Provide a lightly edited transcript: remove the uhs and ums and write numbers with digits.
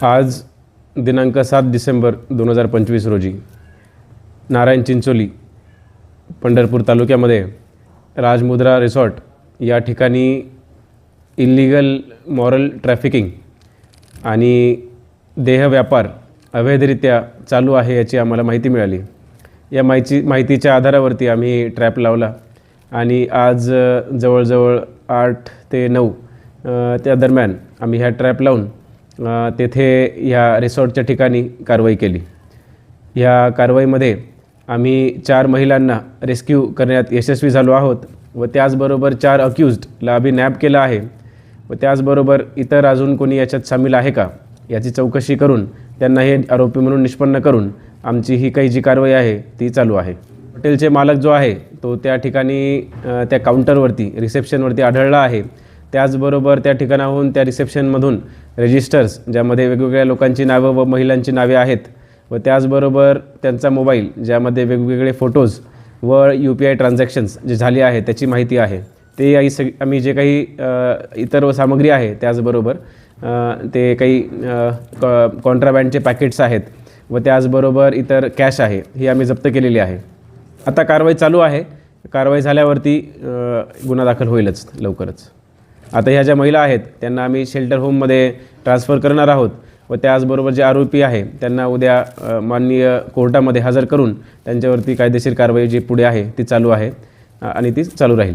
आज दिनांक 7 डिसेंबर 2025 रोजी नारायण चिंचोली पंढरपूर तालुक्यामध्ये राजमुद्रा रिसॉर्ट या ठिकाणी इल्लीगल मॉरल ट्रॅफिकिंग आणि देहव्यापार अवैधरित्या चालू आहे याची आम्हाला माहिती मिळाली। या माहितीच्या आधारावरती आम्ही ट्रॅप लावला आणि आज जवळजवळ 8 ते 9 त्या दरम्यान आम्ही ह्या ट्रॅप लावून तेथे ह्या रिसॉर्टच्या ठिकाणी कारवाई केली। ह्या कारवाईमध्ये आम्ही 4 महिलांना रेस्क्यू करण्यात यशस्वी झालो आहोत व त्याचबरोबर 4 अक्यूज्डला आम्ही नॅप केलं आहे व त्याचबरोबर इतर अजून कोणी याच्यात सामील आहे का याची चौकशी करून त्यांना हे आरोपी म्हणून निष्पन्न करून आमची ही काही जी कारवाई आहे ती चालू आहे। हॉटेलचे मालक जो आहे तो त्या ठिकाणी त्या काउंटरवरती रिसेप्शनवरती आढळला आहे। त्याचबरोबर त्या ठिकाणाहून त्या रिसेप्शनमधून रजिस्टर्स ज्यामध्ये वेगवेगळ्या लोकांची नावं व महिलांची नावे आहेत व त्याचबरोबर त्यांचा मोबाईल ज्यामध्ये वेगवेगळे फोटोज व UPI ट्रान्झॅक्शन्स जे झाले आहे त्याची माहिती आहे। ते आम्ही जे काही इतर सामग्री आहे त्याचबरोबर ते काही कॉन्ट्राबँडचे पॅकेट्स आहेत व त्याचबरोबर इतर कॅश आहे ही आम्ही जप्त केलेली आहे। आता कारवाई चालू आहे। कारवाई झाल्यावरती गुन्हा दाखल होईलच लवकरच। आता ह्या ज्या महिला आहेत त्यांना आम्ही शेल्टर होममध्ये ट्रान्सफर करणार आहोत व त्याचबरोबर जे आरोपी आहे त्यांना उद्या माननीय कोर्टामध्ये हजर करून त्यांच्यावरती कायदेशीर कारवाई जी पुढे आहे ती चालू आहे आणि ती चालू राहील।